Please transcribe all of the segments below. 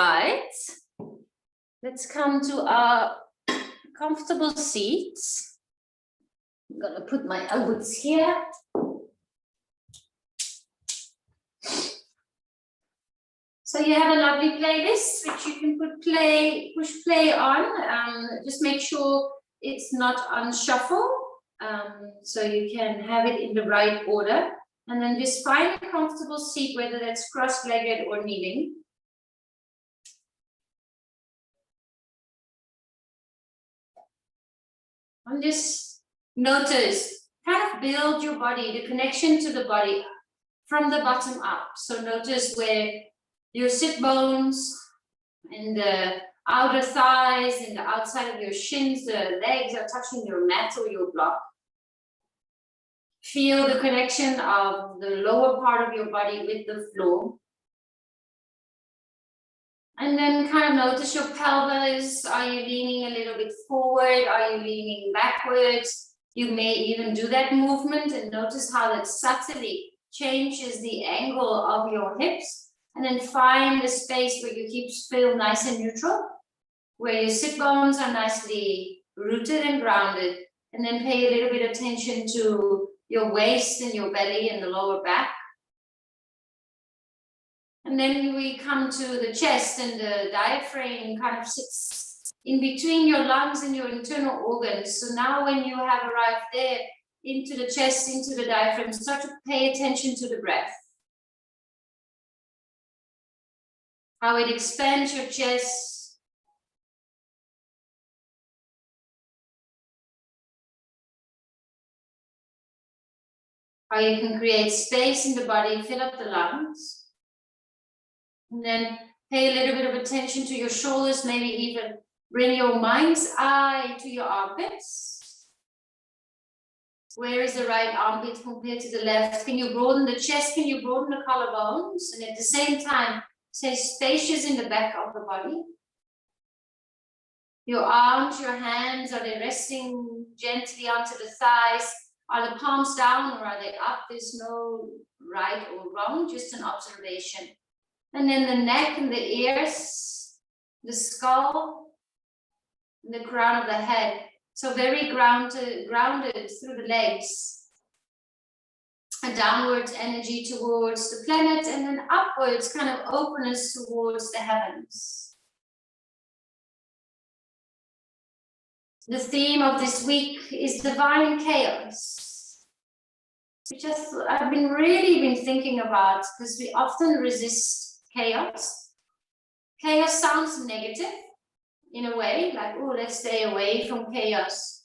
Right. Let's come to our comfortable seats. I'm gonna put my elbows here. So you have a lovely playlist which you can push play on. Just make sure it's not on shuffle, so you can have it in the right order. And then just find a comfortable seat, whether that's cross-legged or kneeling. And just notice, kind of build your body, the connection to the body from the bottom up. So notice where your sit bones and the outer thighs and the outside of your shins, the legs are touching your mat or your block. Feel the connection of the lower part of your body with the floor. And then kind of notice your pelvis. Are you leaning a little bit forward? Are you leaning backwards? You may even do that movement and notice how that subtly changes the angle of your hips. And then find the space where your hips feel nice and neutral, where your sit bones are nicely rooted and grounded. And then pay a little bit of attention to your waist and your belly and the lower back. And then we come to the chest, and the diaphragm kind of sits in between your lungs and your internal organs. So now when you have arrived there, into the chest, into the diaphragm, start to pay attention to the breath. How it expands your chest. How you can create space in the body, fill up the lungs. And then pay a little bit of attention to your shoulders, maybe even bring your mind's eye to your armpits. Where is the right armpit compared to the left? Can you broaden the chest? Can you broaden the collarbones? And at the same time, stay spacious in the back of the body. Your arms, your hands, are they resting gently onto the thighs? Are the palms down or are they up? There's no right or wrong, just an observation. And then the neck and the ears, the skull, and the crown of the head. So very grounded through the legs. A downwards energy towards the planet, and then upwards kind of openness towards the heavens. The theme of this week is divine chaos, which I've really been thinking about, because we often resist chaos. Chaos sounds negative in a way, like, oh, let's stay away from chaos.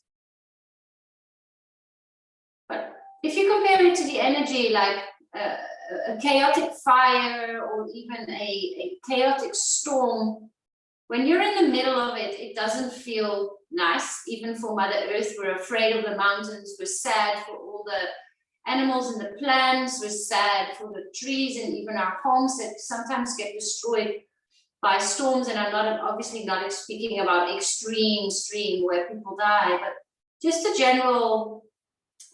But if you compare it to the energy, like a chaotic fire or even a chaotic storm, when you're in the middle of it, it doesn't feel nice. Even for Mother Earth, we're afraid of the mountains, we're sad for all the animals and the plants, we're sad for the trees and even our homes that sometimes get destroyed by storms. And I'm obviously not speaking about extreme where people die, but just a general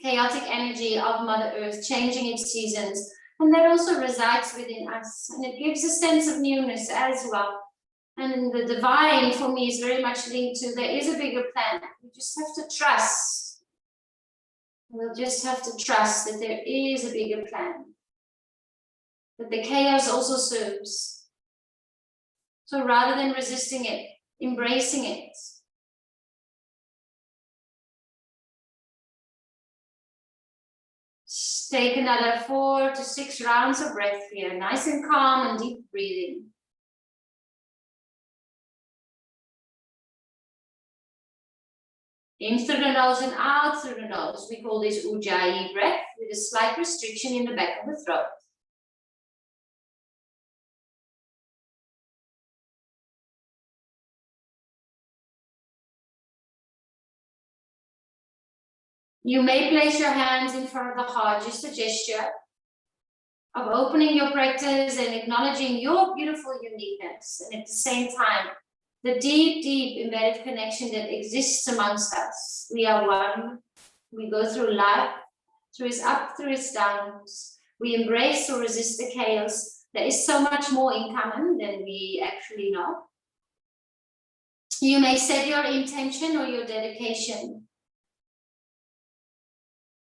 chaotic energy of Mother Earth changing its seasons. And that also resides within us. And it gives a sense of newness as well. And the divine for me is very much linked to there is a bigger plan. We just have to trust. We'll just have to trust that there is a bigger plan. That the chaos also serves. So rather than resisting it, embracing it. Take another 4 to 6 rounds of breath here. Nice and calm and deep breathing. In through the nose and out through the nose. We call this Ujjayi breath with a slight restriction in the back of the throat. You may place your hands in front of the heart, just a gesture of opening your practice and acknowledging your beautiful uniqueness. And at the same time, the deep embedded connection that exists amongst us. We are one. We go through life, through its up, through its downs. We embrace or resist the chaos. There is so much more in common than we actually know. You may set your intention or your dedication.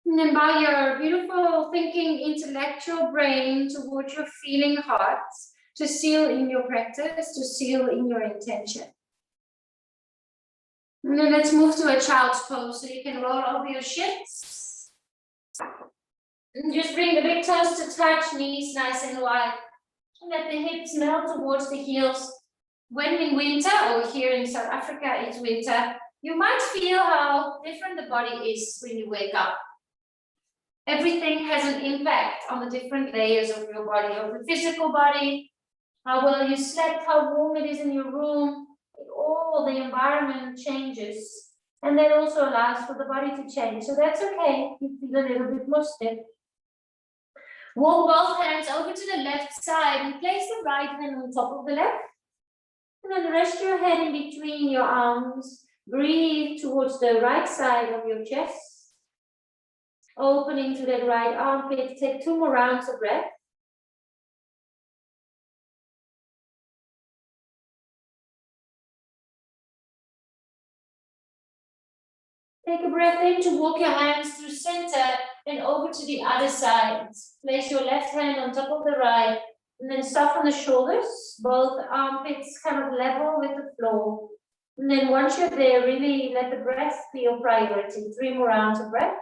And then bow your beautiful thinking intellectual brain towards your feeling heart to seal in your practice, to seal in your intention. And then let's move to a child's pose. So you can roll over your shins. And just bring the big toes to touch, knees nice and wide. And let the hips melt towards the heels. When in winter, or here in South Africa it's winter, you might feel how different the body is when you wake up. Everything has an impact on the different layers of your body, of the physical body, how well you slept, how warm it is in your room. All the environment changes. And that also allows for the body to change. So that's okay. You feel a little bit more stiff. Walk both hands over to the left side and place the right hand on top of the left. And then rest your head in between your arms. Breathe towards the right side of your chest. Opening to that right armpit. Take 2 more rounds of breath. Take a breath in to walk your hands through center and over to the other side. Place your left hand on top of the right. And then soften the shoulders, both armpits kind of level with the floor. And then once you're there, really let the breath be your priority. 3 more rounds of breath.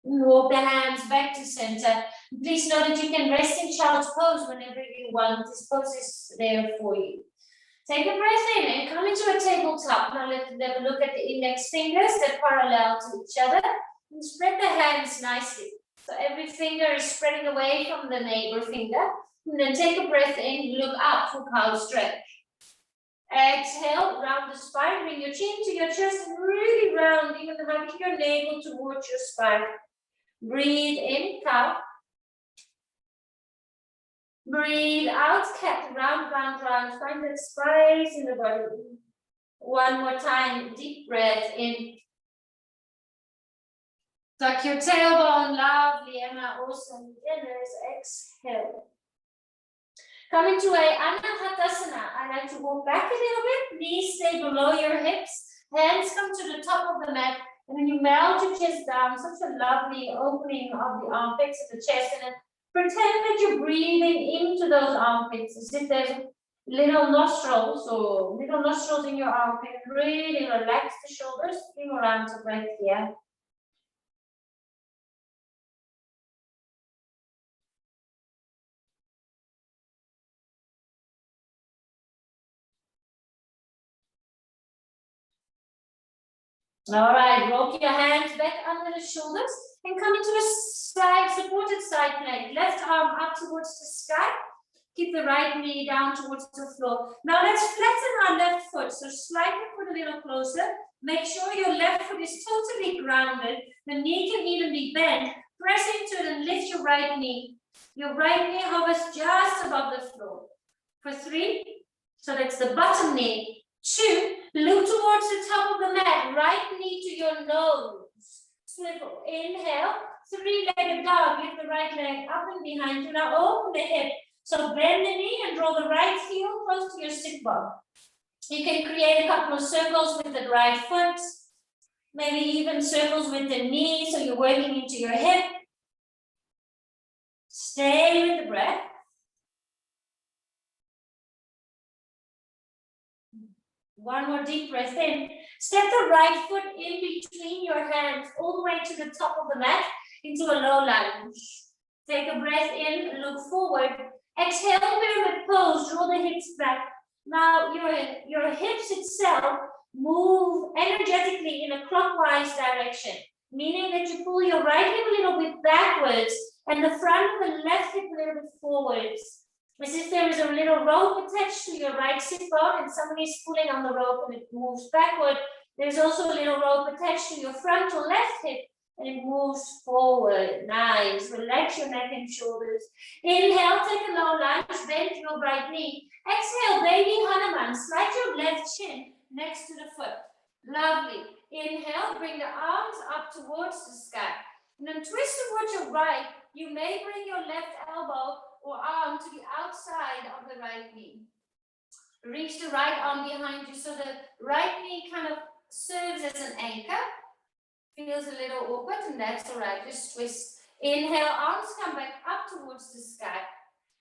And walk the hands back to center. Please know that you can rest in child's pose whenever you want. This pose is there for you. Take a breath in and come into a tabletop. Now let's have a look at the index fingers that parallel to each other. And spread the hands nicely. So every finger is spreading away from the neighbor finger. And then take a breath in, look up for cow stretch. Exhale, round the spine, bring your chin to your chest and really round, even hugging your navel towards your spine. Breathe in, cow. Breathe out, cat, round, round, round. Find that space in the body. One more time, deep breath in. Tuck your tailbone, lovely, Emma, awesome. Exhale. Come into a Anahatasana. I like to walk back a little bit. Knees stay below your hips. Hands come to the top of the mat. And then you melt your chest down. Such a lovely opening of the armpits and the chest. And then pretend that you're breathing into those armpits. As if there's little nostrils in your armpit. Really relax the shoulders. 3 more rounds of breath here. All right, roll your hands back under the shoulders and come into a side, supported side plank. Left arm up towards the sky. Keep the right knee down towards the floor. Now let's flatten our left foot. So slide your foot a little closer. Make sure your left foot is totally grounded. The knee can even be bent. Press into it and lift your right knee. Your right knee hovers just above the floor. For 3, so that's the bottom knee. 2, look towards the top of the mat, right knee to your nose. Swivel, inhale, 3-legged dog, lift the right leg up and behind you. Now open the hip. So bend the knee and draw the right heel close to your sit bone. You can create a couple of circles with the right foot, maybe even circles with the knee, so you're working into your hip. Stay with the breath. One more deep breath in. Step the right foot in between your hands, all the way to the top of the mat, into a low lunge. Take a breath in, look forward. Exhale, pyramid pose, draw the hips back. Now your hips itself move energetically in a clockwise direction, meaning that you pull your right hip a little bit backwards and the front of the left hip a little bit forwards. As if there is a little rope attached to your right sit bone and somebody is pulling on the rope and it moves backward. There's also a little rope attached to your frontal left hip and it moves forward. Nice. Relax your neck and shoulders. Inhale, take a low lunge, bend your right knee. Exhale, baby Hanuman. Slide your left shin next to the foot. Lovely. Inhale, bring the arms up towards the sky. And then twist towards your right. You may bring your left elbow or arm to the outside of the right knee. Reach the right arm behind you so the right knee kind of serves as an anchor. Feels a little awkward, and that's all right. Just twist. Inhale, arms come back up towards the sky.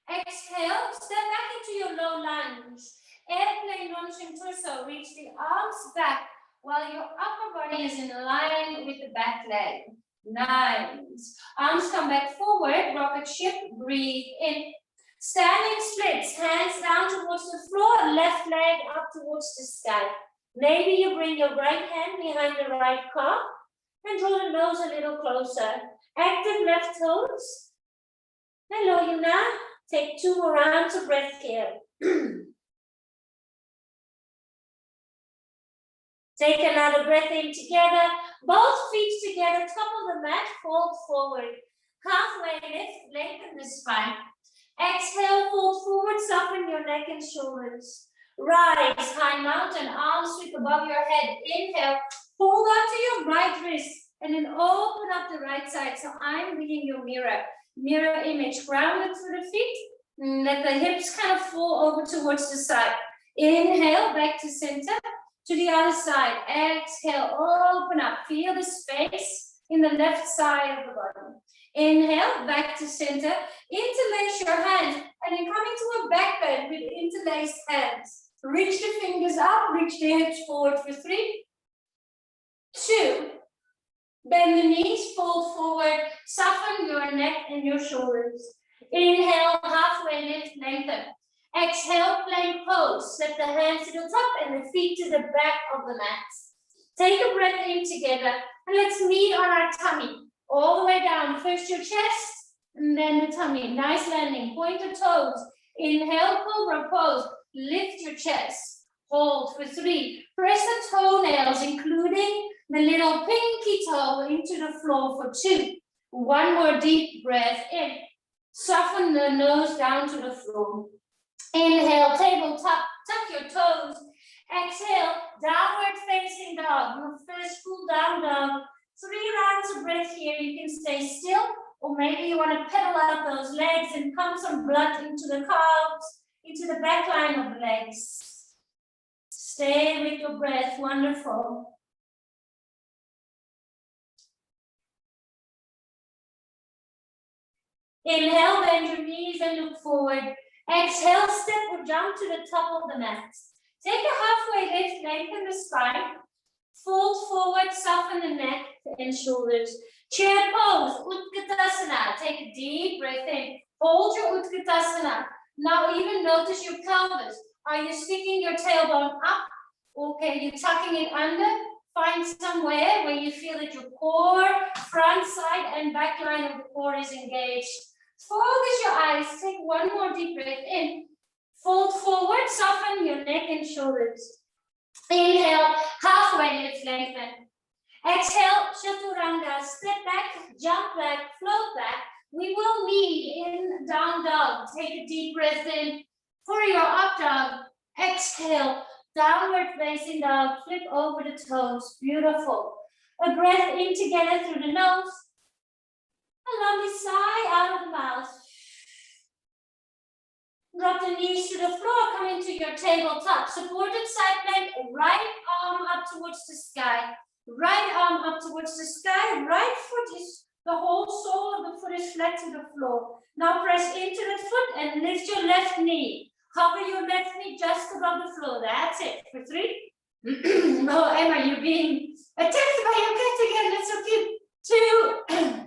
Exhale, step back into your low lunge. Airplane lunge in torso. Reach the arms back while your upper body is in line with the back leg. Nice. Arms come back forward. Rocket ship. Breathe in. Standing splits. Hands down towards the floor. Left leg up towards the sky. Maybe you bring your right hand behind the right calf and draw the nose a little closer. Active left toes. Hello, Yuna. Take 2 more rounds of breath here. Take another breath in together. Both feet together, top of the mat, fold forward. Halfway lift, lengthen the spine. Exhale, fold forward, soften your neck and shoulders. Rise, high mountain, arms sweep above your head. Inhale, hold on to your right wrist and then open up the right side. So I'm reading your mirror. Mirror image, grounded through the feet. Let the hips kind of fall over towards the side. Inhale, back to center. To the other side. Exhale, open up. Feel the space in the left side of the body. Inhale, back to center. Interlace your hands and then come into a back bend with interlaced hands. Reach the fingers up, reach the hips forward for 3, 2. Bend the knees, fold forward, soften your neck and your shoulders. Inhale, halfway lift, lengthen. Exhale, plank pose. Set the hands to the top and the feet to the back of the mat. Take a breath in together and let's meet on our tummy. All the way down. First your chest and then the tummy. Nice landing. Point the toes. Inhale, cobra pose. Lift your chest. Hold for 3. Press the toenails, including the little pinky toe, into the floor for 2. 1 more deep breath in. Soften the nose down to the floor. Inhale, tabletop, tuck your toes. Exhale, downward facing dog. Your first full down dog. 3 rounds of breath here. You can stay still, or maybe you want to pedal out those legs and pump some blood into the calves, into the back line of the legs. Stay with your breath. Wonderful. Inhale, bend your knees and look forward. Exhale, step or jump to the top of the mat. Take a halfway lift, lengthen the spine. Fold forward, soften the neck and shoulders. Chair pose, Utkatasana. Take a deep breath in. Hold your Utkatasana. Now even notice your pelvis. Are you sticking your tailbone up? Okay, you're tucking it under. Find somewhere where you feel that your core, front, side, and back line of the core is engaged. Focus your eyes. Take 1 more deep breath in. Fold forward, soften your neck and shoulders. Inhale, halfway lift, lengthen. Exhale, Chaturanga. Step back, jump back, float back. We will meet in down dog. Take a deep breath in. For your up dog, exhale, downward facing dog. Flip over the toes. Beautiful. A breath in together through the nose. A lovely sigh out of the mouth. Drop the knees to the floor, come into your tabletop. Supported side plank, right arm up towards the sky. Right arm up towards the sky. Right foot is, the whole sole of the foot is flat to the floor. Now press into the foot and lift your left knee. Hover your left knee just above the floor. That's it. For 3. Oh, Emma, you're being attacked by your cat again. That's so cute.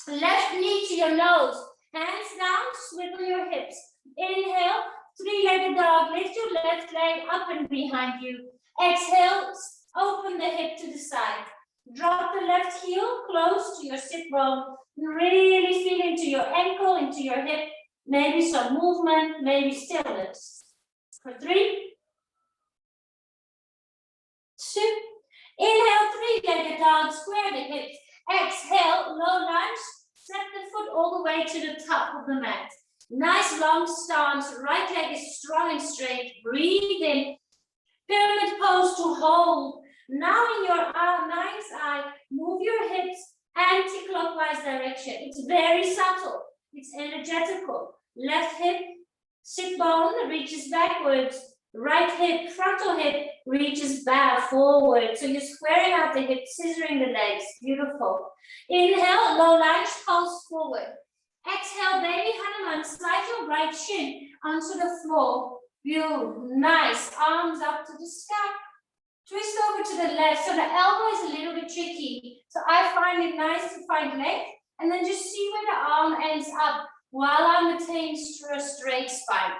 2. Left knee to your nose. Hands down, swivel your hips. Inhale, 3-legged dog. Lift your left leg up and behind you. Exhale, open the hip to the side. Drop the left heel close to your sit bone. Really feel into your ankle, into your hip. Maybe some movement, maybe stillness. For 3, 2. Inhale, 3-legged dog. Square the hips. Exhale, low lunge. Step the foot all the way to the top of the mat. Nice long stance. Right leg is strong and straight. Breathe in. Pyramid pose to hold. Now in your mind's eye, move your hips anti-clockwise direction. It's very subtle. It's energetical. Left hip, sit bone reaches backwards. Right hip, frontal hip reaches back forward. So you're squaring out the hips, scissoring the legs. Beautiful. Inhale, low lunge, pulse forward. Exhale, baby Hanuman, slide your right shin onto the floor. Beautiful. Nice. Arms up to the sky. Twist over to the left. So the elbow is a little bit tricky. So I find it nice to find length and then just see where the arm ends up while I maintain a straight spine.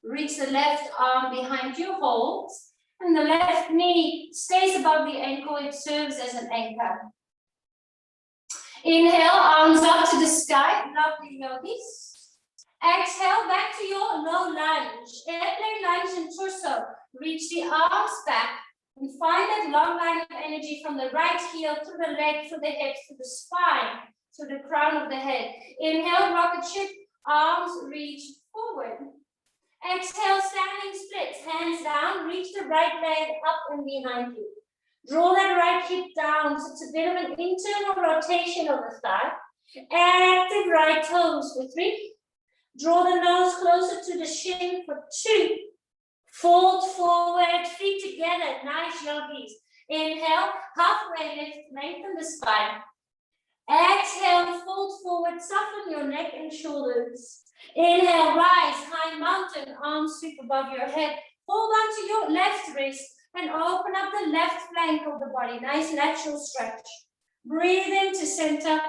Reach the left arm behind you, hold, and the left knee stays above the ankle. It serves as an anchor. Inhale, arms up to the sky, lovely yogis. Exhale, back to your low lunge. Airplane lunge and torso. Reach the arms back and find that long line of energy from the right heel through the leg, through the hips, through the spine, to the crown of the head. Inhale, rocket ship, arms reach forward. Exhale, standing splits, hands down, reach the right leg up and behind you. Draw that right hip down, so it's a bit of an internal rotation of the thigh. Active right toes for 3. Draw the nose closer to the shin for 2. Fold forward, feet together, nice yogis. Inhale, halfway lift, lengthen the spine. Exhale, fold forward, soften your neck and shoulders. Inhale, rise, high mountain, arms sweep above your head. Hold on to your left wrist and open up the left flank of the body. Nice lateral stretch. Breathe into center.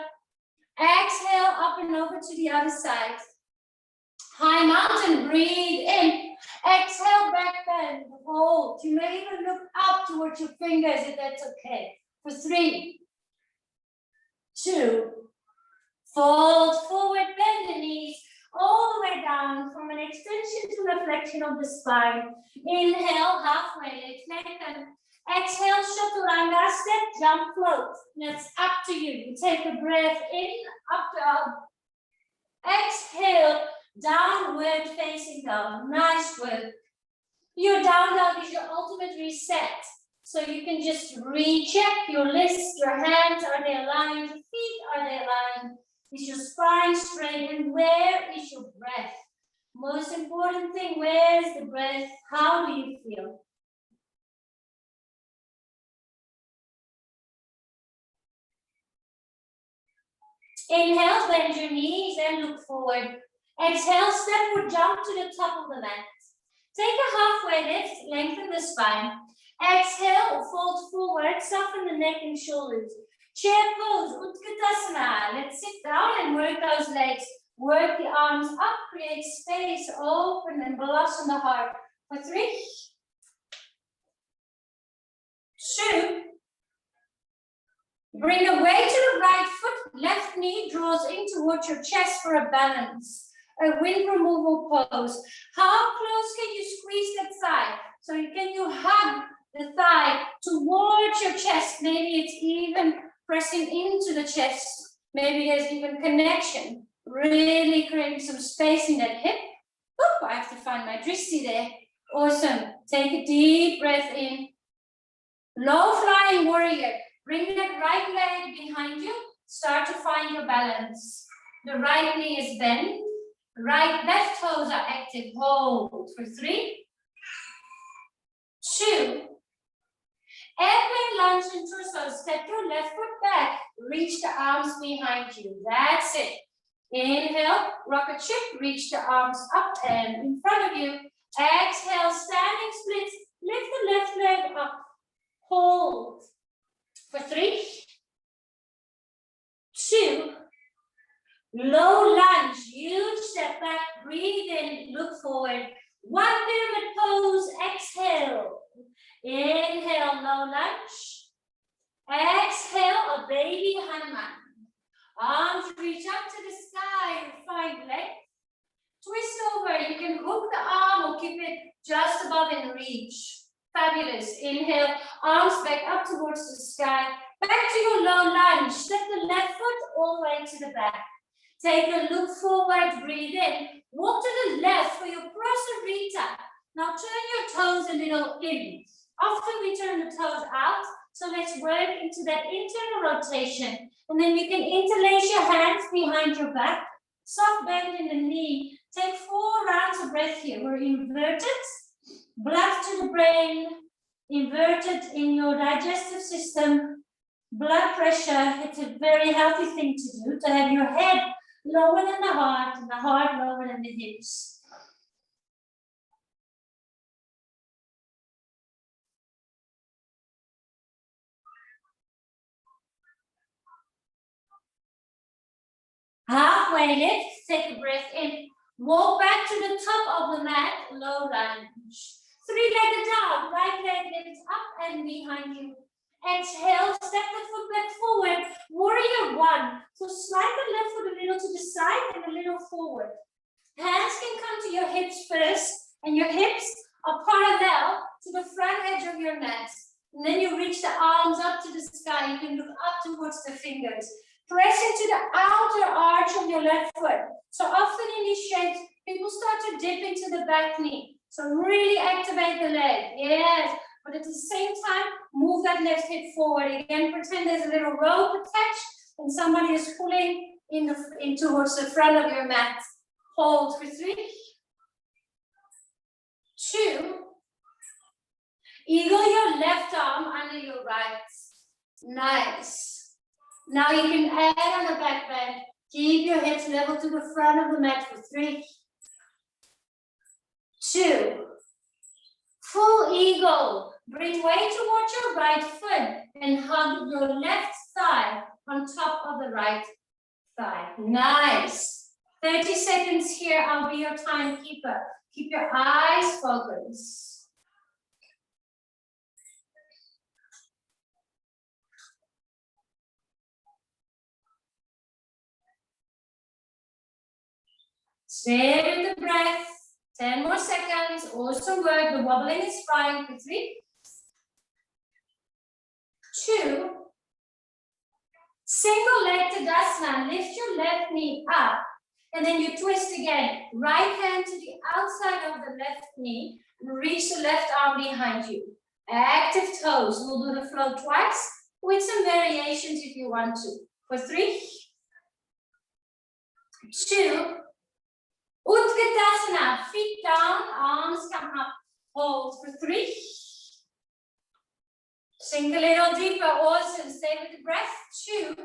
Exhale, up and over to the other side. High mountain, breathe in. Exhale, back bend, hold. You may even look up towards your fingers if that's okay. For 3, 2, fold forward, bend the knees all the way down from an extension to a flexion of the spine. Inhale, halfway lift, lengthen. Exhale, chaturanga, step, jump, float. That's up to you. You take a breath in, up, down. Exhale, downward facing dog. Nice work. Your down dog is your ultimate reset. So you can just recheck your list, your hands, are they aligned? Your feet, are they aligned? Is your spine straight? And where is your breath? Most important thing, where is the breath? How do you feel? Inhale, bend your knees and look forward. Exhale, step or jump to the top of the mat. Take a halfway lift, lengthen the spine. Exhale, fold forward, soften the neck and shoulders. Chair pose, Utkatasana. Let's sit down and work those legs. Work the arms up, create space, open and blossom the heart. For 3, 2. Bring the weight to the right foot, left knee draws in towards your chest for a balance. A wind removal pose. How close can you squeeze that thigh? So can you hug the thigh towards your chest? Maybe it's even pressing into the chest. Maybe there's even connection. Really creating some space in that hip. Oop, I have to find my drishti there. Awesome. Take a deep breath in. Low flying warrior. Bring that right leg behind you. Start to find your balance. The right knee is bent. Left toes are active. Hold for 3, 2. Airplane lunge and torso. Step your left foot back. Reach the arms behind you. That's it. Inhale, rocket ship. Reach the arms up and in front of you. Exhale, standing splits. Lift the left leg up. Hold for 3, 2. Low lunge, huge step back, breathe in, look forward. 1 pyramid pose, exhale. Inhale, low lunge. Exhale, a baby Hanuman. Arms reach up to the sky, find length. Twist over, you can hook the arm or keep it just above in reach. Fabulous. Inhale, arms back up towards the sky. Back to your low lunge. Step the left foot all the way to the back. Take a look forward, breathe in. Walk to the left for your Prasarita. Now turn your toes a little in. Often we turn the toes out, so let's work into that internal rotation. And then you can interlace your hands behind your back. Soft bend in the knee. Take 4 rounds of breath here. We're inverted. Blood to the brain. Inverted in your digestive system. Blood pressure. It's a very healthy thing to do, to have your head lower than the heart and the heart lower than the hips. Halfway lift, take a breath in. Walk back to the top of the mat, low lunge. 3-legged dog, right leg lifts up and behind you. Exhale, step the foot back forward. Warrior 1. So slide the left foot a little to the side and a little forward. Hands can come to your hips first, and your hips are parallel to the front edge of your mat. And then you reach the arms up to the sky. You can look up towards the fingers. Press into the outer arch of your left foot. So often in these shapes, people start to dip into the back knee. So really activate the leg. Yes. But at the same time, move that left hip forward. Again, pretend there's a little rope attached and somebody is pulling in towards the front of your mat. Hold for 3, 2. Eagle your left arm under your right. Nice. Now you can add on the back bend. Keep your hips level to the front of the mat for 3, 2. Full eagle. Bring weight towards your right foot and hug your left thigh on top of the right thigh. Nice. 30 seconds here. I'll be your timekeeper. Keep your eyes focused. Stay with the breath. 10 more seconds. Awesome work. The wobbling is fine. 3, 2. Single leg Tadasana. Lift your left knee up. And then you twist again. Right hand to the outside of the left knee. And reach the left arm behind you. Active toes. We'll do the flow twice with some variations if you want to. For 3, 2. Utkatasana, feet down, arms come up. Hold for 3. Sink a little deeper, awesome. Stay with the breath. 2.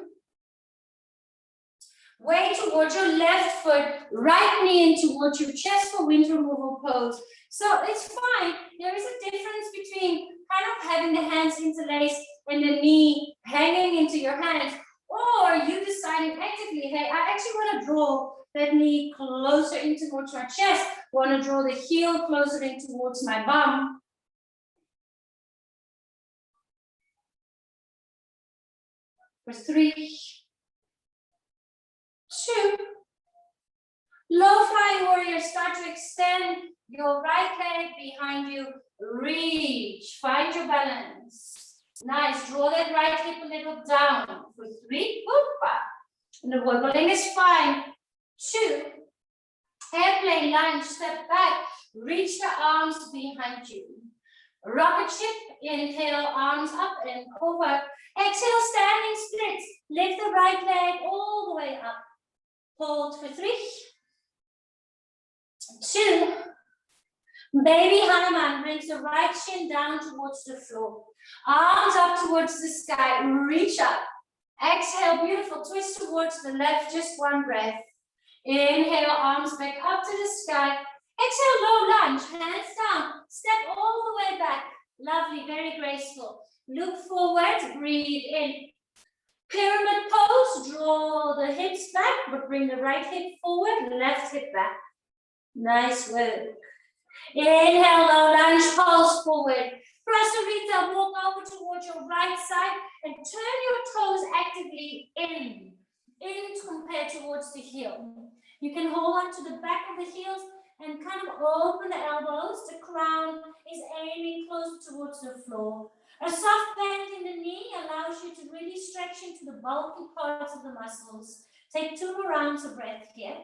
Weight towards your left foot, right knee in towards your chest for wind removal pose. So it's fine. There is a difference between kind of having the hands interlaced and the knee hanging into your hands, or you deciding actively, hey, I actually want to draw that knee closer in towards my chest. Want to draw the heel closer in towards my bum. For 3, 2. Low flying warrior. Start to extend your right leg behind you. Reach. Find your balance. Nice. Draw that right hip a little down. For 3. And the wobbling is fine. 2. Airplane lunge, step back, reach the arms behind you. Rocket ship, inhale, arms up and over. Exhale, standing splits. Lift the right leg all the way up. Hold for 3, 2. Baby Hanuman brings the right shin down towards the floor. Arms up towards the sky, reach up. Exhale, beautiful, twist towards the left, just 1 breath. Inhale, arms back up to the sky. Exhale, low lunge, hands down. Step all the way back. Lovely, very graceful. Look forward, breathe in. Pyramid pose, draw the hips back, but bring the right hip forward, left hip back. Nice work. Inhale, low lunge, pulse forward. Prasarita, walk over towards your right side and turn your toes actively in compared towards the heel. You can hold on to the back of the heels and kind of open the elbows. The crown is aiming close towards the floor. A soft bend in the knee allows you to really stretch into the bulky parts of the muscles. Take 2 more rounds of breath here.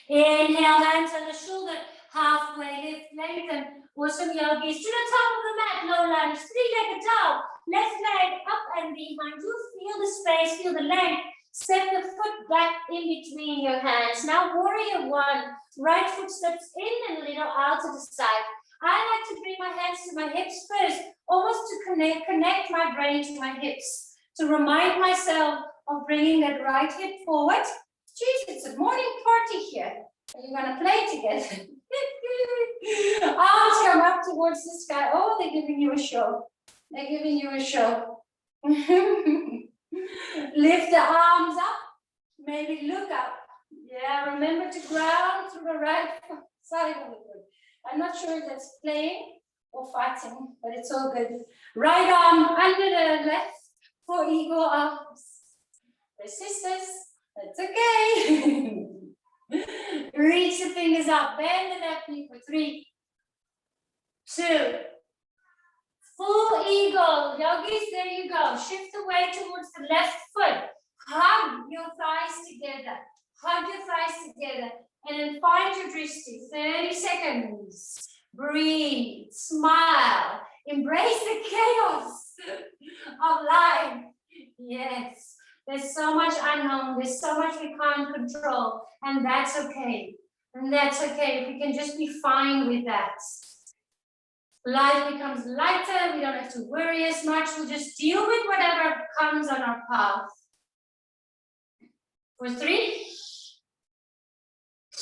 Inhale, hands on the shoulder, halfway lift, lengthen. Awesome yogis. To the top of the mat, low lunge, 3-legged dog. Left leg up and behind you. Feel the space, feel the length. Step the foot back in between your hands. Now warrior 1. Right foot steps in and a little out to the side. I like to bring my hands to my hips first, almost to connect my brain to my hips. To remind myself of bringing that right hip forward. Geez, it's a morning party here. Are you gonna play together? Arms come up towards the sky. Oh, they're giving you a show. They're giving you a show. Lift the arms up. Maybe look up. Yeah, remember to ground through the right side of the foot. I'm not sure if that's playing or fighting, but it's all good. Right arm under the left for eagle arms. The sisters. That's okay. Reach the fingers up, bend the left knee for 3, 2, full eagle. Yogis, there you go. Shift the weight towards the left foot. Hug your thighs together. Hug your thighs together. And then find your drishti. 30 seconds. Breathe. Smile. Embrace the chaos of life. Yes. There's so much unknown, there's so much we can't control, and that's okay. And that's okay, if we can just be fine with that. Life becomes lighter, we don't have to worry as much, we'll just deal with whatever comes on our path. For 3,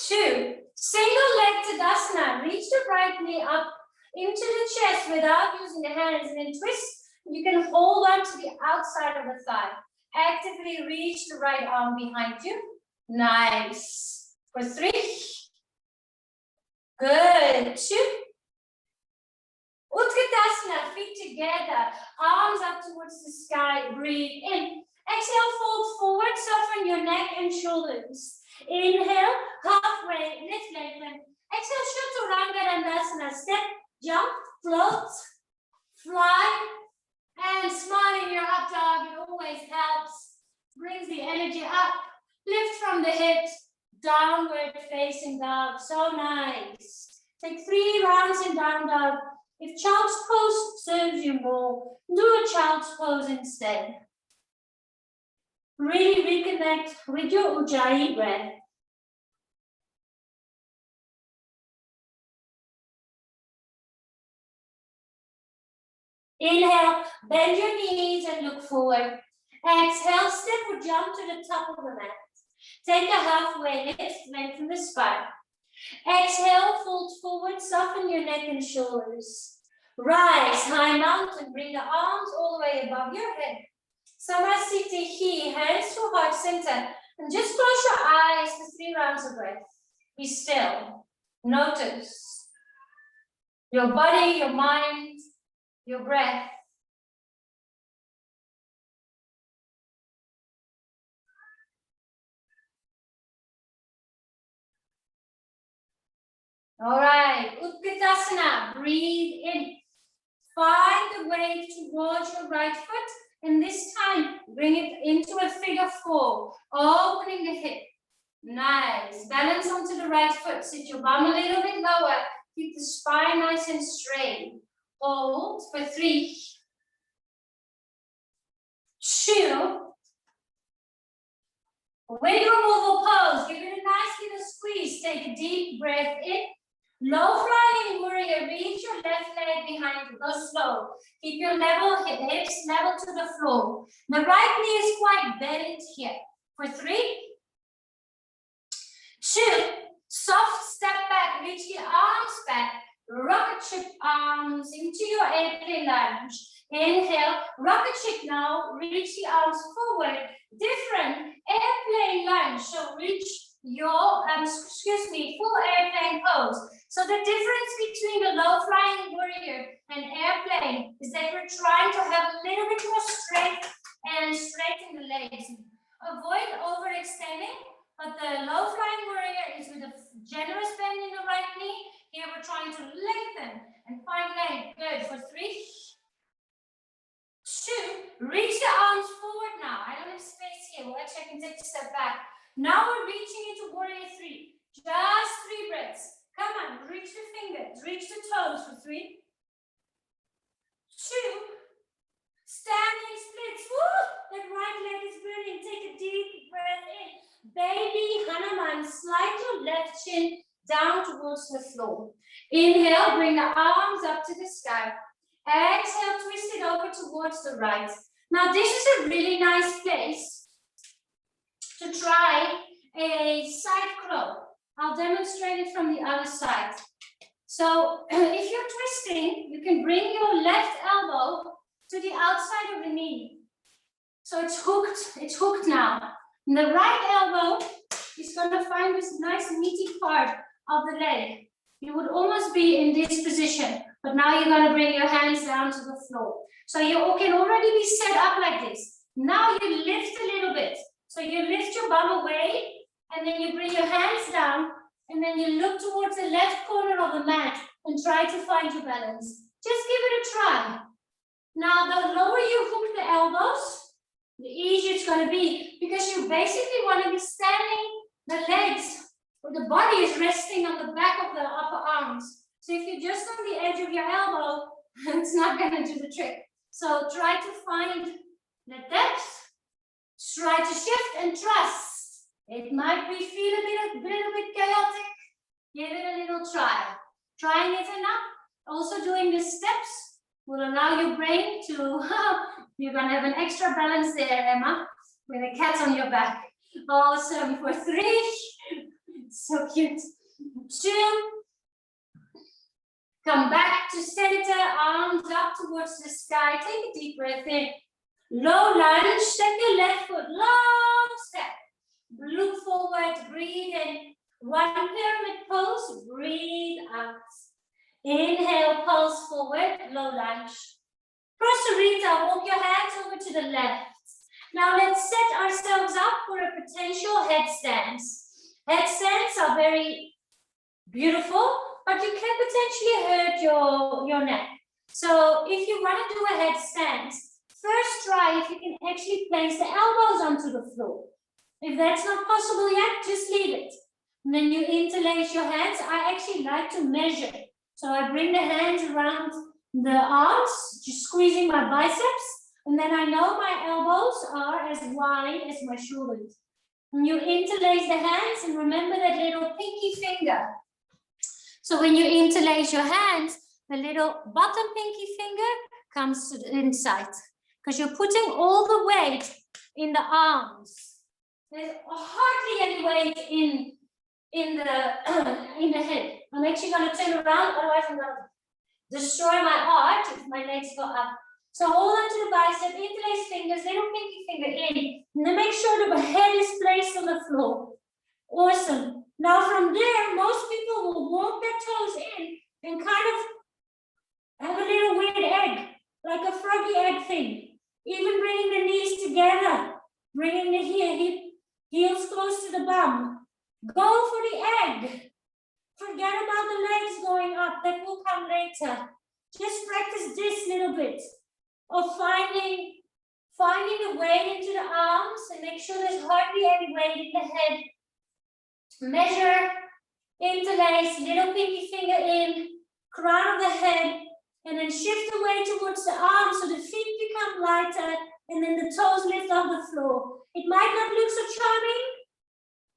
2, single leg Tadasana. Reach the right knee up into the chest without using the hands, and then twist. You can hold on to the outside of the thigh. Actively reach the right arm behind you. Nice. For 3. Good. 2. Utkatasana, feet together. Arms up towards the sky. Breathe in. Exhale, fold forward. Soften your neck and shoulders. Inhale, halfway, lift, lengthen. Exhale, Chaturanga Dandasana. Step, jump, float, fly. And smiling your up dog, it always helps. Brings the energy up. Lift from the hips. Downward facing dog. So nice. Take 3 rounds in down dog. If child's pose serves you more, do a child's pose instead. Really reconnect with your Ujjayi breath. Inhale, bend your knees and look forward. Exhale, step or jump to the top of the mat. Take a halfway lift, lengthen the spine. Exhale, fold forward, soften your neck and shoulders. Rise, high mountain, bring the arms all the way above your head. Samasthiti, hands to heart center. And just close your eyes for 3 rounds of breath. Be still. Notice your body, your mind, your breath. All right, Utkatasana, breathe in. Find the weight towards your right foot, and this time bring it into a figure 4, opening the hip. Nice, balance onto the right foot, sit your bum a little bit lower, keep the spine nice and straight. Hold for 3, 2, wiggle removal pose, give it a nice little squeeze, take a deep breath in. Low flying warrior, reach your left leg behind you, go slow. Keep your hips level to the floor. The right knee is quite bent here. For 3, 2, soft step back, reach the arms back. Rocket ship arms into your airplane lunge. Inhale, rocket ship now, reach the arms forward. Different airplane lunge, so reach your, full airplane pose. So the difference between the low-flying warrior and airplane is that we're trying to have a little bit more strength and straighten the legs. Avoid overextending, but the low-flying warrior is with a generous bend in the right knee. Here we're trying to lengthen and find length. Good. For 3, 2, reach the arms forward now. I don't have space here. Well, actually, I can take a step back. Now we're reaching into warrior 3. Just 3 breaths. Come on, reach the fingers, reach the toes for 3, 2, standing splits. Woo! That right leg is burning. Take a deep breath in. Baby Hanuman, slide your left chin down towards the floor. Inhale, bring the arms up to the sky. Exhale, twist it over towards the right. Now this is a really nice place to try a side crow. I'll demonstrate it from the other side. So if you're twisting, you can bring your left elbow to the outside of the knee. So it's hooked now. And the right elbow is going to find this nice meaty part of the leg. You would almost be in this position, but now you're going to bring your hands down to the floor. So you can already be set up like this. Now you lift a little bit. So you lift your bum away, and then you bring your hands down, and then you look towards the left corner of the mat and try to find your balance. Just give it a try. Now, the lower you hook the elbows, the easier it's going to be, because you basically want to be standing, the legs or the body is resting on the back of the upper arms. So if you're just on the edge of your elbow, it's not going to do the trick. So try to find the depth, try to shift and trust. It might be feel a little bit chaotic. Give it a little try. Trying it enough, also doing the steps will allow your brain to, you're going to have an extra balance there, Emma, with a cat on your back. Awesome. For 3, so cute. 2, come back to center, arms up towards the sky. Take a deep breath in. Low lunge, step your left foot, long step. Look forward, breathe in. 1 pyramid pose, breathe out. Inhale, pulse forward, low lunge. Prosarita, walk your hands over to the left. Now let's set ourselves up for a potential headstands. Headstands are very beautiful, but you can potentially hurt your neck. So if you want to do a headstand, first try if you can actually place the elbows onto the floor. If that's not possible yet, just leave it. And then you interlace your hands. I actually like to measure. So I bring the hands around the arms, just squeezing my biceps. And then I know my elbows are as wide as my shoulders. And you interlace the hands and remember that little pinky finger. So when you interlace your hands, the little bottom pinky finger comes to the inside. Because you're putting all the weight in the arms. There's hardly any weight in the head. I'm actually going to turn around, otherwise I'm going to destroy my art if my legs go up. So hold on to the bicep, interlace fingers, little pinky finger in, and then make sure the head is placed on the floor. Awesome. Now from there, most people will walk their toes in and kind of have a little weird egg, like a froggy egg thing. Even bringing the knees together, bringing the heels close to the bum. Go for the egg. Forget about the legs going up, that will come later. Just practice this little bit of finding the weight into the arms and make sure there's hardly any weight in the head. Measure, interlace, little pinky finger in, crown of the head, and then shift the weight towards the arms so the feet become lighter and then the toes lift off the floor. It might not look so charming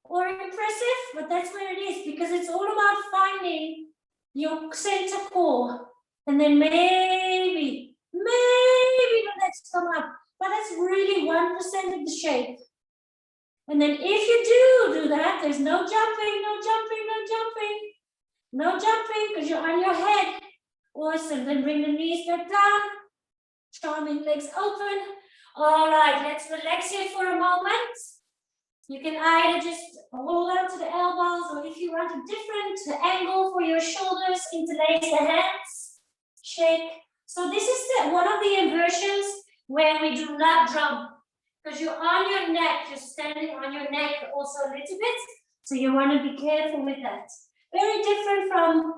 or impressive, but that's where it is, because it's all about finding your center core. And then maybe the legs come up, but that's really 1% of the shape. And then if you do that, there's no jumping, because you're on your head. Awesome. Then bring the knees back down. Charming, legs open. All right, let's relax here for a moment. You can either just hold on to the elbows, or if you want a different angle for your shoulders, interlace the hands, shake. So this is one of the inversions where we do not jump, because you're on your neck, you're standing on your neck also a little bit. So you want to be careful with that. Very different from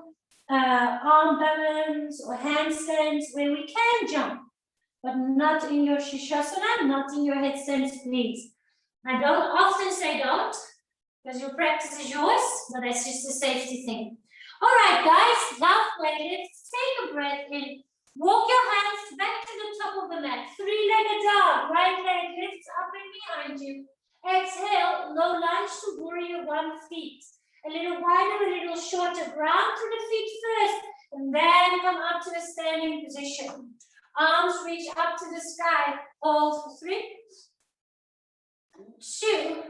arm balance or handstands where we can jump, but not in your Shishasana, not in your headstands, please. I don't often say don't, because your practice is yours, but that's just a safety thing. All right, guys, halfway lift, take a breath in. Walk your hands back to the top of the mat. Three-legged dog, right leg lifts up and behind you. Exhale, low lunge to warrior one feet. A little wider, a little shorter. Ground to the feet first, and then come up to a standing position. Arms reach up to the sky. Hold for 3, 2.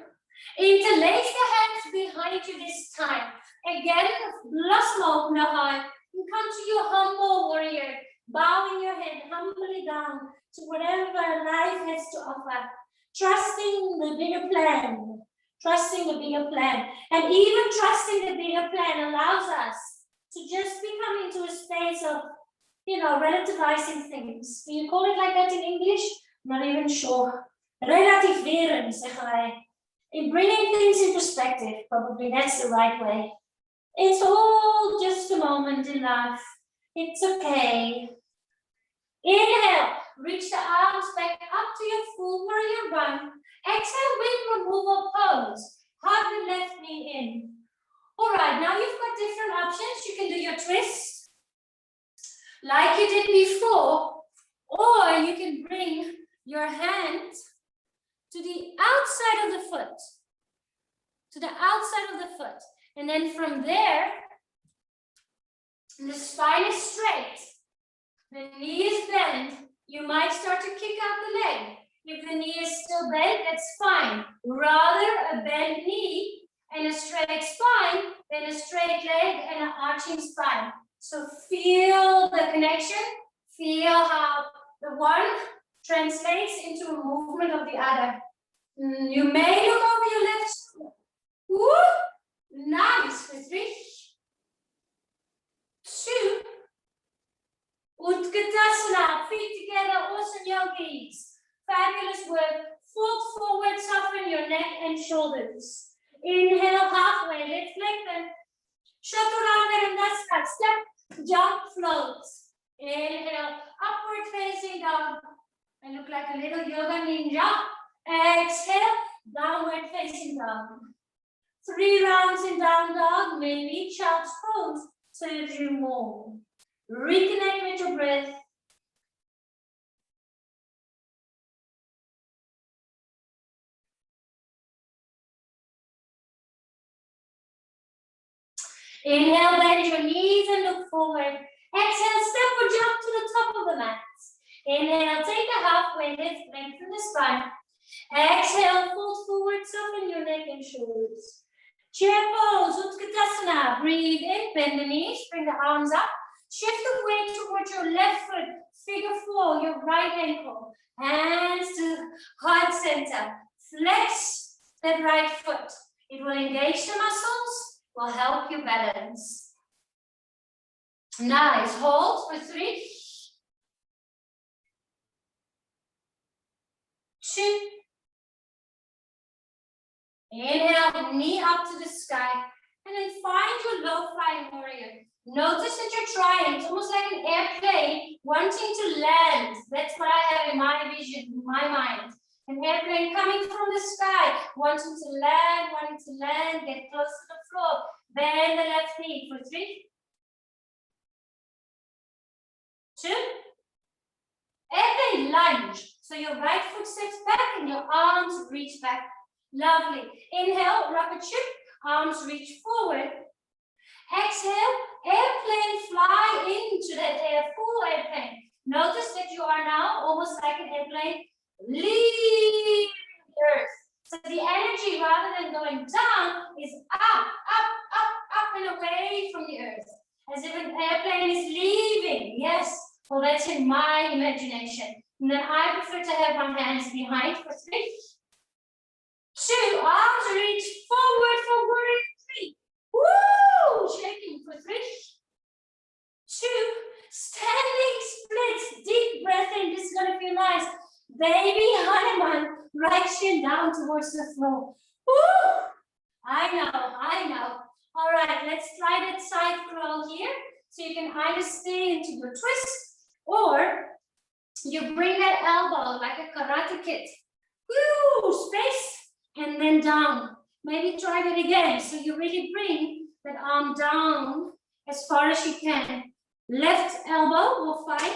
Interlace the hands behind you this time. Again, blossom open the heart. You come to your humble warrior. Bowing your head humbly down to whatever life has to offer. Trusting the bigger plan. Trusting the bigger plan. And even trusting the bigger plan allows us to just become into a space of, relativizing things. Do you call it like that in English? I'm not even sure. Relativeren, zeggen wij. In bringing things in perspective, probably that's the right way. It's all just a moment in life. It's okay. Inhale, reach the arms back up to your full warrior one. Exhale, wind removal pose. Hug the left knee in. All right, now you've got different options. You can do your twist like you did before, or you can bring your hand to the outside of the foot. To the outside of the foot. And then from there, the spine is straight. The knee is bent. You might start to kick out the leg. If the knee is still bent, that's fine. Rather a bent knee and a straight spine than a straight leg and an arching spine. So feel the connection. Feel how the one translates into a movement of the other. You may look over your left shoulder. Woo! Nice. For 3, 2. Utkatasana, feet together, awesome yogis. Fabulous work. Fold forward, soften your neck and shoulders. Inhale, halfway, lift, lengthen. Chaturanga Dandasana, step, jump, float. Inhale, upward facing dog. And look like a little yoga ninja. Exhale, downward facing dog. 3 rounds in down dog, maybe child's pose serves you more. Reconnect with your breath. Inhale, bend your knees and look forward. Exhale, step or jump to the top of the mat. Inhale, take a halfway lift, lengthen the spine. Exhale, fold forward, soften your neck and shoulders. Chair pose, Utkatasana. Breathe in, bend the knees, bring the arms up. Shift the weight towards your left foot, figure 4, your right ankle. Hands to heart center. Flex that right foot. It will engage the muscles, will help you balance. Nice. Hold for 3, 2. Inhale, knee up to the sky. And then find your low flying warrior. Notice that you're trying. It's almost like an airplane wanting to land. That's what I have in my vision, in my mind. An airplane coming from the sky, wanting to land, get close to the floor. Bend the left knee for 3, 2. And then lunge. So your right foot steps back and your arms reach back. Lovely. Inhale, rocket ship. Arms reach forward. Exhale, airplane, fly into that air, full airplane. Notice that you are now almost like an airplane leaving the earth. So the energy, rather than going down, is up, and away from the earth. As if an airplane is leaving. Yes, well, that's in my imagination. And then I prefer to have my hands behind for 3, 2, arms reach forward for warrior 3. Woo! Shaking for 3. 2, standing splits, deep breath in, this is gonna feel nice. Baby Hanuman, right shin down towards the floor. Woo! I know. All right, let's try that side crawl here. So you can either stay into your twist or you bring that elbow like a karate kid. Woo! Space and then down. Maybe try that again. So you really bring that arm down as far as you can. Left elbow will find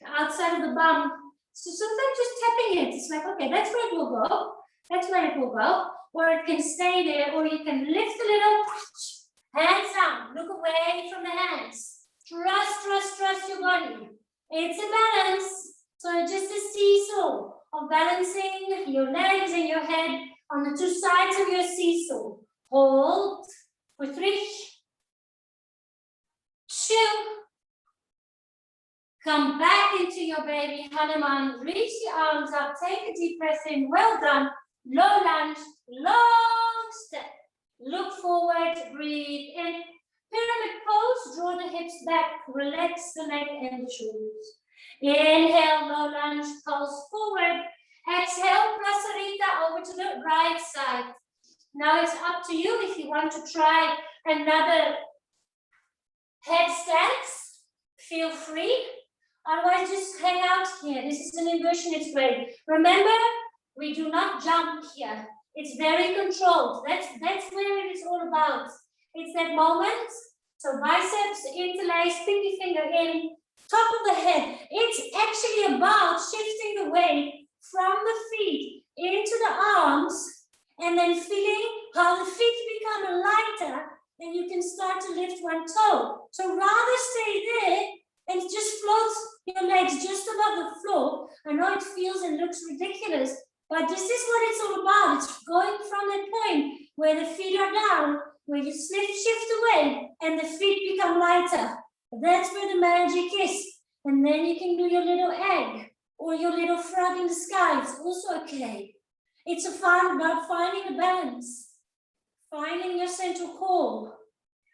the outside of the bum. So sometimes just tapping it. It's like, okay, that's where it will go. That's where it will go. Or it can stay there, or you can lift a little. Hands down. Look away from the hands. Trust your body. It's a balance. So it's just a seesaw of balancing your legs and your head on the two sides of your seesaw. Hold for 3, 2. Come back into your baby Hanuman. Reach the arms up. Take a deep breath in. Well done. Low lunge. Long step. Look forward. Breathe in. Pyramid pose. Draw the hips back. Relax the neck and the shoulders. Inhale. Low lunge. Pulse forward. Exhale. Prasarita over to the right side. Now it's up to you if you want to try another headstands. Feel free. Otherwise, just hang out here. This is an inversion, it's great. Remember, we do not jump here. It's very controlled. That's where it is all about. It's that moment. So biceps interlace, pinky finger in, top of the head. It's actually about shifting the weight from the feet into the arms and then feeling how the feet become lighter and you can start to lift one toe. So rather stay there and just float your legs just above the floor. I know it feels and looks ridiculous, but this is what it's all about. It's going from the point where the feet are down, where you shift away, and the feet become lighter. That's where the magic is. And then you can do your little egg or your little frog in the sky. It's also okay. It's about finding the balance, finding your central core.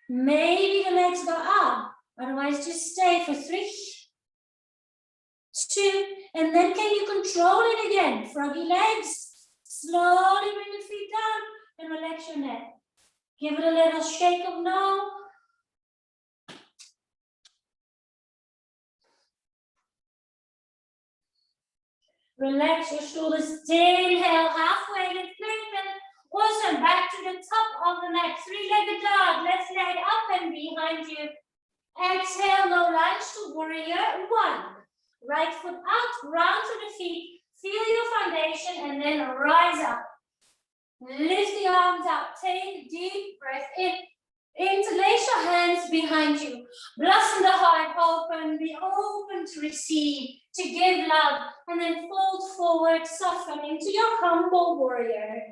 Maybe the legs go up. Otherwise, just stay for 3, 2, and then can you control it again? Froggy legs. Slowly bring the feet down and relax your neck. Give it a little shake of no. Relax your shoulders. Inhale, halfway lift, lengthen. Awesome. Back to the top of the mat. 3-legged dog. Left leg up and behind you. Exhale, low lunge to warrior 1. Right foot out, round to the feet. Feel your foundation and then rise up. Lift the arms up. Take a deep breath in. Interlace your hands behind you. Blossom the heart open. Be open to receive, to give love. And then fold forward, soften into your humble warrior.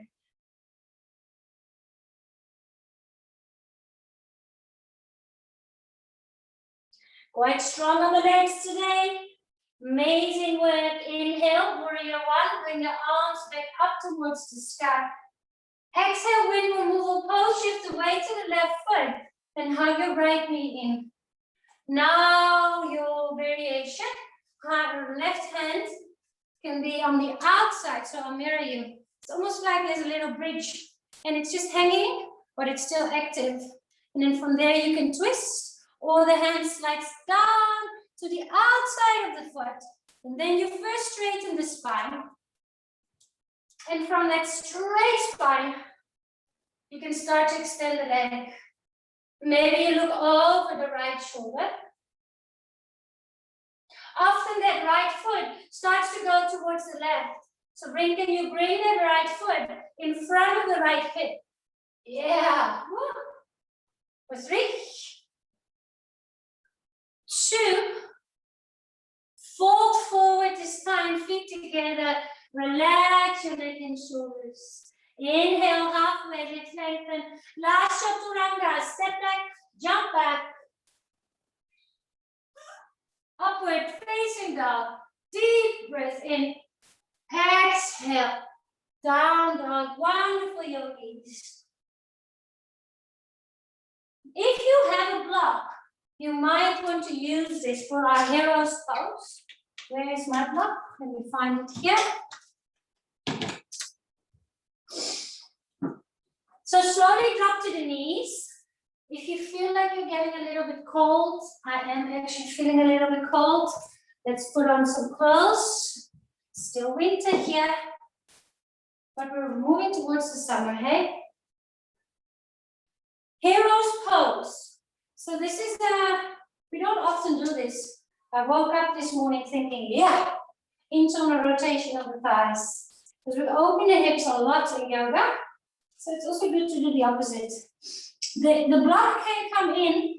Quite strong on the legs today. Amazing work. Inhale, warrior 1. Bring the arms back up towards the sky. Exhale, wind removal pose. Shift the weight to the left foot. Then hug your right knee in. Now your variation. Left hand can be on the outside, so I'll mirror you. It's almost like there's a little bridge and it's just hanging, but it's still active. And then from there you can twist. Or the hand slides down to the outside of the foot. And then you first straighten the spine. And from that straight spine, you can start to extend the leg. Maybe you look over the right shoulder. Often that right foot starts to go towards the left. So can you bring that right foot in front of the right hip? Yeah. For 3, 2, fold forward this time, feet together, relax your neck and shoulders. Inhale, halfway, lift, lengthen. Last chaturanga, step back, jump back. Upward facing dog, deep breath in, exhale. Down dog, wonderful yogis. If you have a block, you might want to use this for our hero's pose. Where is my block? Let me find it here. So slowly drop to the knees. If you feel like you're getting a little bit cold, I am actually feeling a little bit cold. Let's put on some clothes. Still winter here, but we're moving towards the summer, hey? Hero's pose. So this is we don't often do this. I woke up this morning thinking, yeah, internal rotation of the thighs. Because we open the hips a lot in yoga. So it's also good to do the opposite. The block can come in,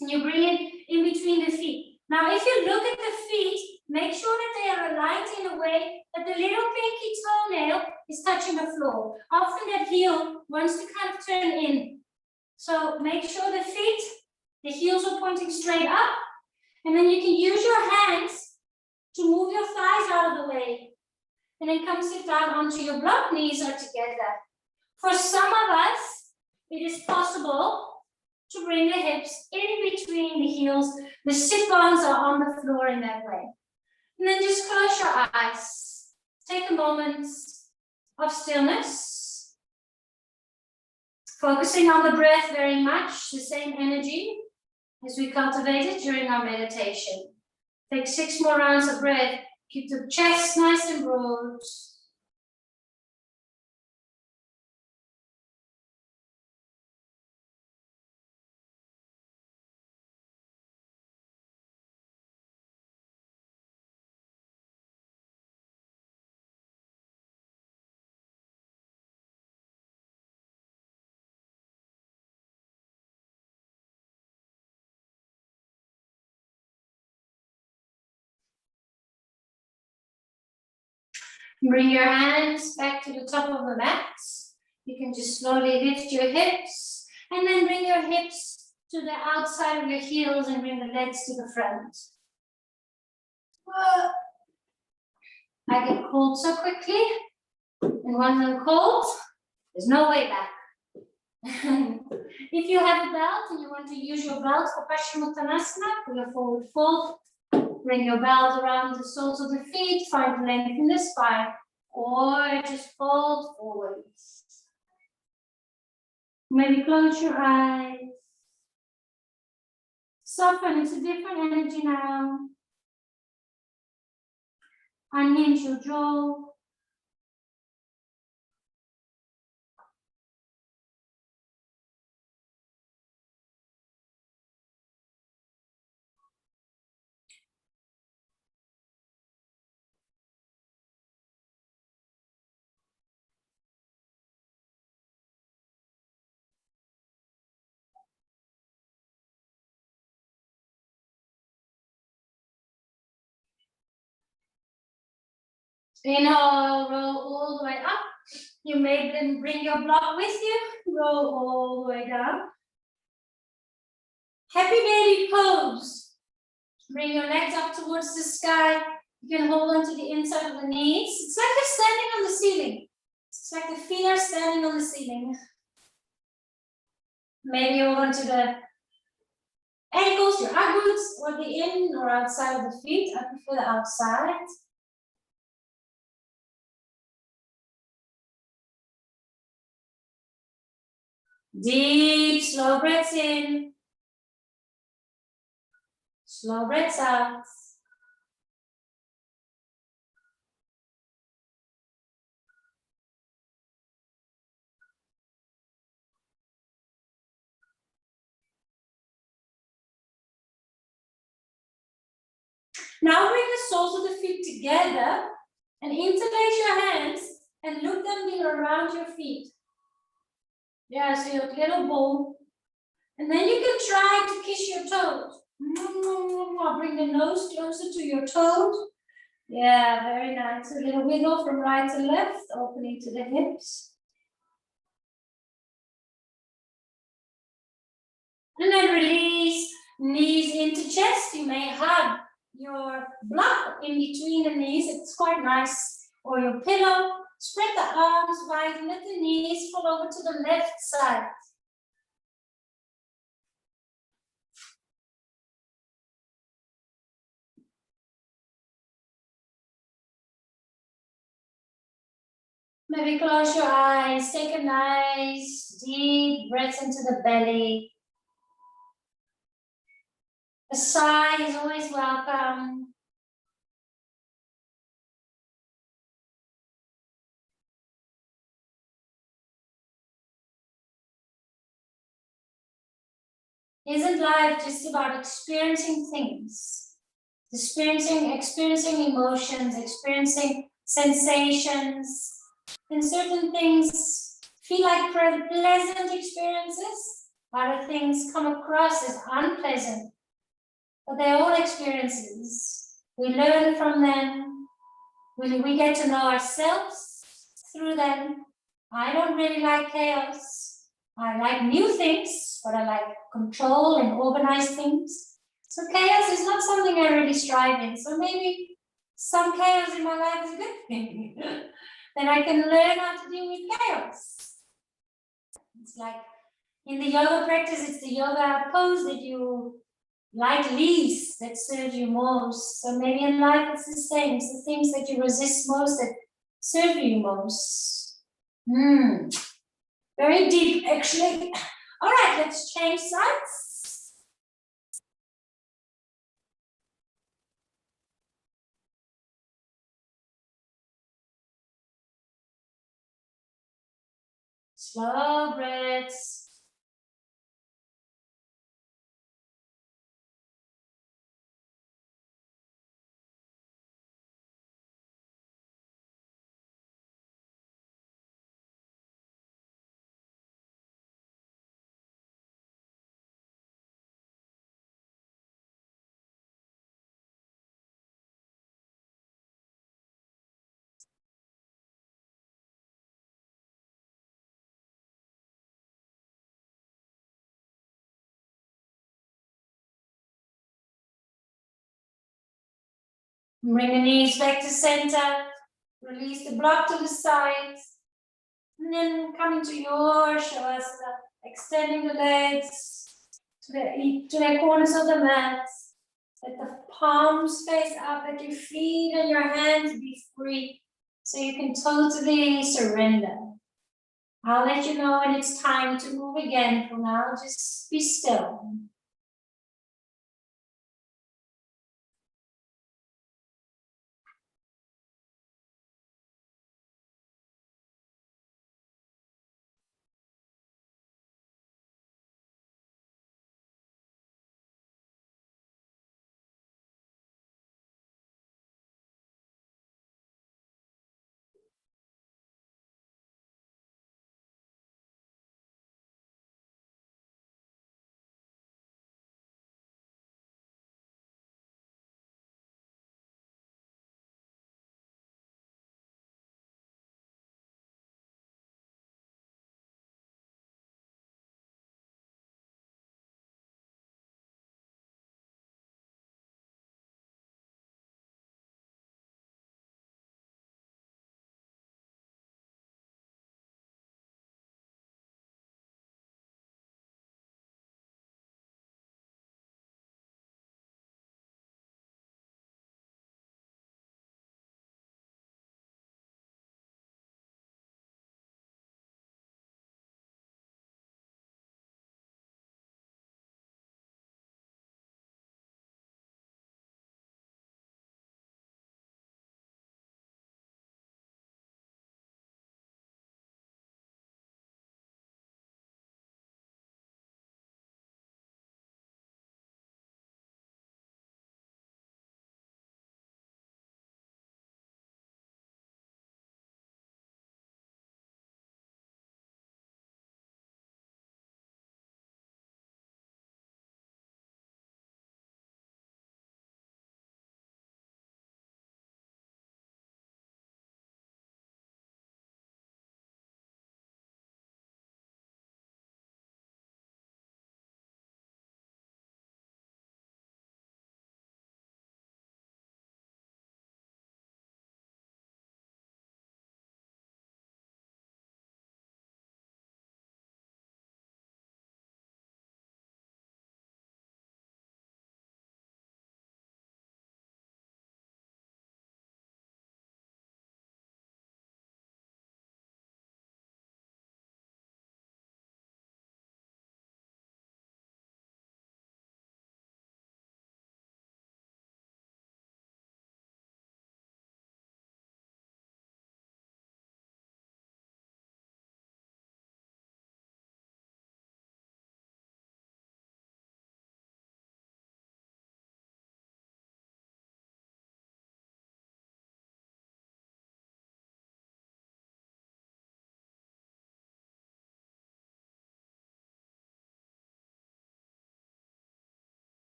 and you bring it in between the feet. Now, if you look at the feet, make sure that they are aligned in a way that the little pinky toenail is touching the floor. Often that heel wants to kind of turn in. So make sure the feet, the heels are pointing straight up, and then you can use your hands to move your thighs out of the way. And then come sit down onto your block, knees are together. For some of us, it is possible to bring the hips in between the heels. The sit bones are on the floor in that way. And then just close your eyes. Take a moment of stillness. Focusing on the breath very much, the same energy as we cultivated during our meditation. Take 6 more rounds of breath. Keep the chest nice and broad. Bring your hands back to the top of the mat. You can just slowly lift your hips and then bring your hips to the outside of your heels and bring the legs to the front. I get cold so quickly, and once I'm cold, there's no way back. If you have a belt and you want to use your belt for Paschimottanasana, for your forward fold, bring your belt around the soles of the feet, find length in the spine, or just fold forwards. Maybe close your eyes. Soften, it's a different energy now. Unhinge your jaw. Inhale, roll all the way up. You may then bring your block with you. Roll all the way down. Happy baby pose. Bring your legs up towards the sky. You can hold on to the inside of the knees. It's like you're standing on the ceiling. It's like the feet are standing on the ceiling. Maybe hold on to the ankles, your Ugg boots, or the in or outside of the feet. I prefer the outside. Deep, slow breaths in. Slow breaths out. Now bring the soles of the feet together and interlace your hands and look them be around your feet. Yeah, so your little ball. And then you can try to kiss your toes. Bring the nose closer to your toes. Yeah, very nice. A little wiggle from right to left, opening to the hips. And then release, knees into chest. You may hug your block in between the knees. It's quite nice or your pillow. Spread the arms wide, let the knees fall over to the left side. Maybe close your eyes, take a nice deep breath into the belly. A sigh is always welcome. Isn't life just about experiencing things? Experiencing emotions, experiencing sensations, and certain things feel like pleasant experiences, other things come across as unpleasant, but they're all experiences. We learn from them, we get to know ourselves through them. I don't really like chaos. I like new things, but I like control and organized things. So chaos is not something I really strive in. So maybe some chaos in my life is a good thing. Then I can learn how to deal with chaos. It's like in the yoga practice, it's the yoga pose that you like least that serve you most. So maybe in life it's the same. It's the things that you resist most that serve you most. Very deep, actually. All right, let's change sides. Slow breaths. Bring the knees back to center. Release the block to the sides. And then come into your Shavasana, extending the legs to the corners of the mat. Let the palms face up, let your feet and your hands be free so you can totally surrender. I'll let you know when it's time to move again. For now, just be still.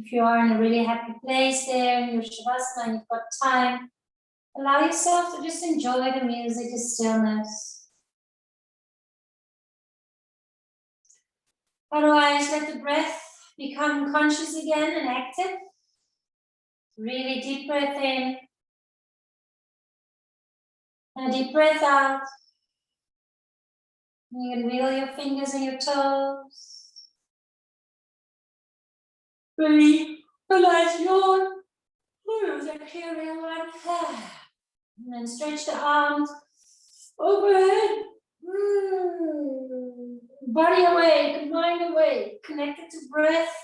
If you are in a really happy place there in your Shavasana and you've got time, allow yourself to just enjoy the music, the stillness. Otherwise, let the breath become conscious again and active. Really deep breath in. And a deep breath out. You can wiggle your fingers and your toes. Really relax your arms, actually a real one. And then stretch the arms overhead. Body awake, mind awake, connected to breath,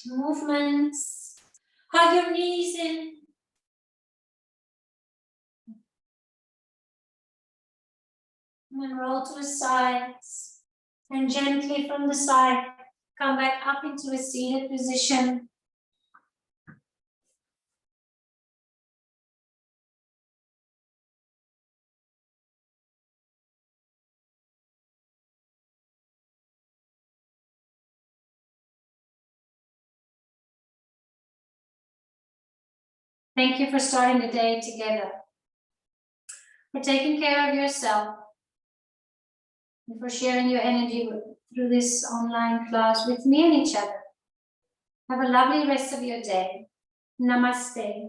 movements. Hug your knees in. And then roll to the sides. And gently from the side, come back up into a seated position. Thank you for starting the day together, for taking care of yourself, and for sharing your energy through this online class with me and each other. Have a lovely rest of your day. Namaste.